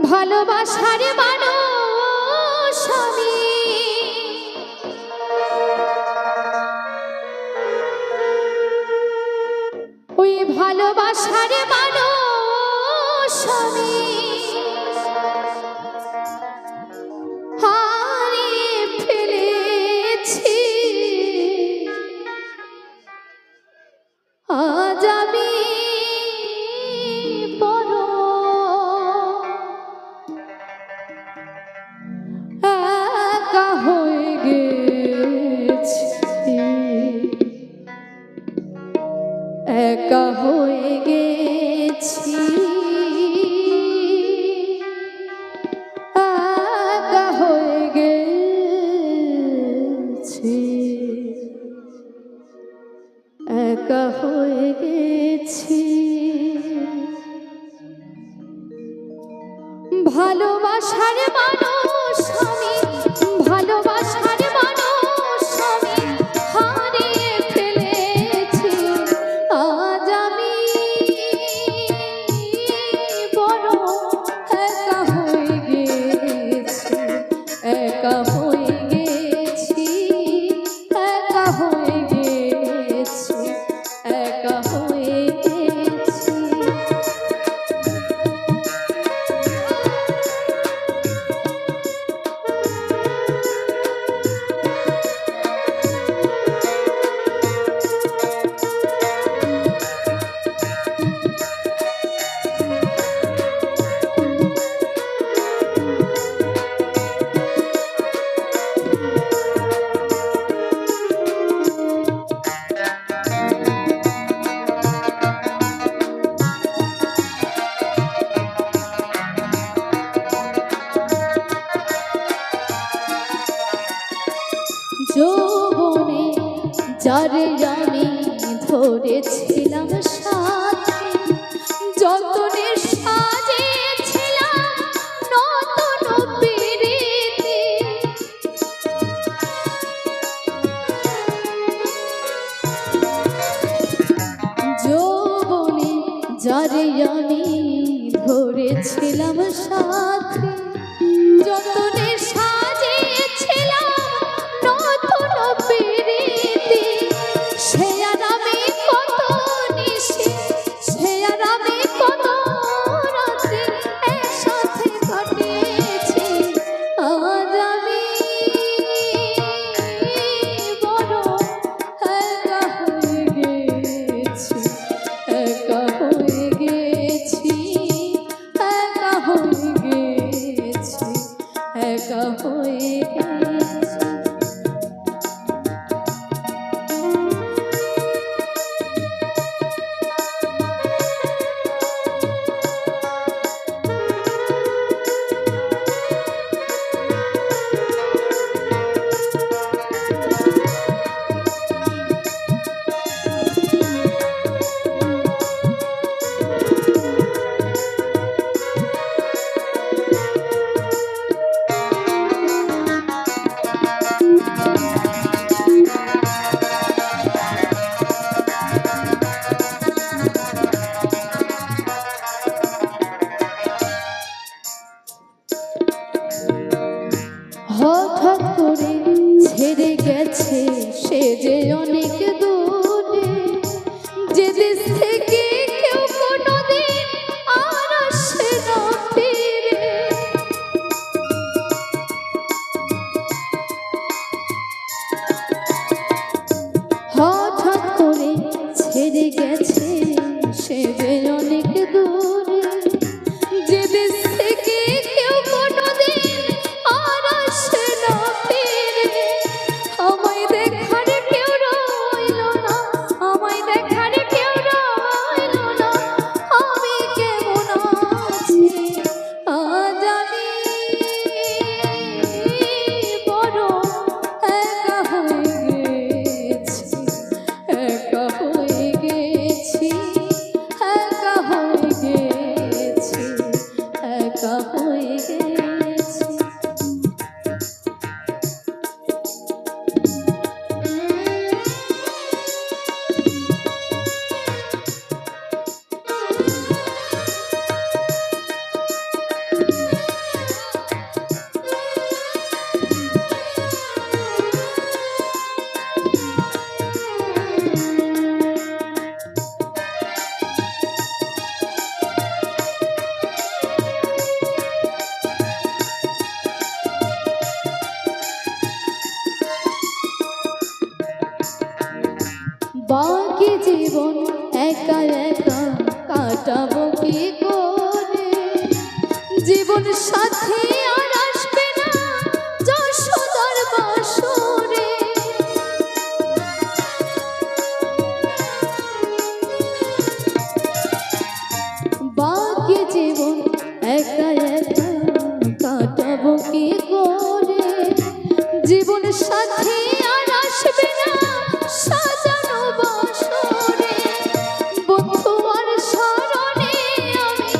ভালোবাসার মানুষ আমি, ওই ভালোবাসার মানুষ আমি হারিয়ে ফেলেছি। আজ আমি বড় একা হয়ে গেছি, একা হয়ে গেছি, একা হয়ে গেছি, একা হয়ে গেছি। ভালোবাসার মানুষ আমি, ভালোবাসার মানুষ আমি হারিয়ে ফেলেছি। আজ আমি বড় একা হয়ে গেছি, একা হয়ে গেছি, একা হয়ে গেছি, একা হয়ে গেছি। যৌবনে যারে আমি ধরেছিলাম সাথে, যতনে সাজিয়েছিলাম নতুন প্রীতি, যৌবনে যারে আমি ধরেছিলাম সাথে, যতনে সাজিয়েছিলাম নতুন প্রীতি, সে আর আমি কত নিশি, সে আর আমি কত রাতে একসাথে কাটিয়েছি। আজ আমি বড় একা হয়ে গেছি, একা হয়ে গেছি, একা হয়ে গেছি, জীবন একা একা কাটাবো কি করে, জীবন সাথী আর আসবে না যশোদার বাসরে। বাকি জীবন একা একা কাটাবো কি করে, জীবন সাথী আর আসবে না সাজানো বাসরে। বন্ধু আর স্মরণে আমি,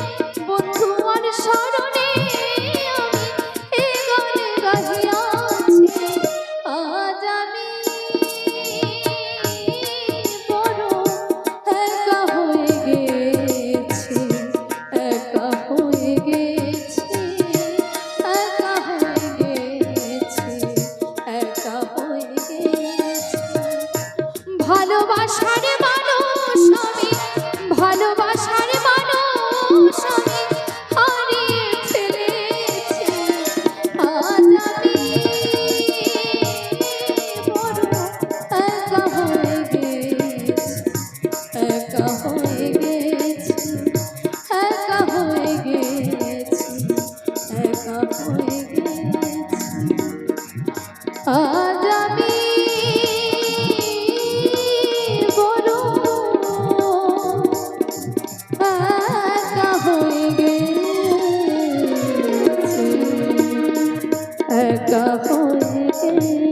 বন্ধু আর স্মরণে আমি এ গানে গাহিয়াছি। আজ আমি বড় একা হয়ে গেছি, একা হয়ে গেছি, একা হয়ে গেছি, একা হয়ে গেছি। ভালোবাসার মানুষ আমি, ভালোবাসার মানুষ আমি হারিয়ে ফেলেছি। আজ আমি বড় একা হয়ে গেছি, একা হয়ে গেছি, একা হয়ে গেছি, একা হয়ে গেছি। আজ আমি বড় একা হয়ে গেছি, একা হয়ে গেছি।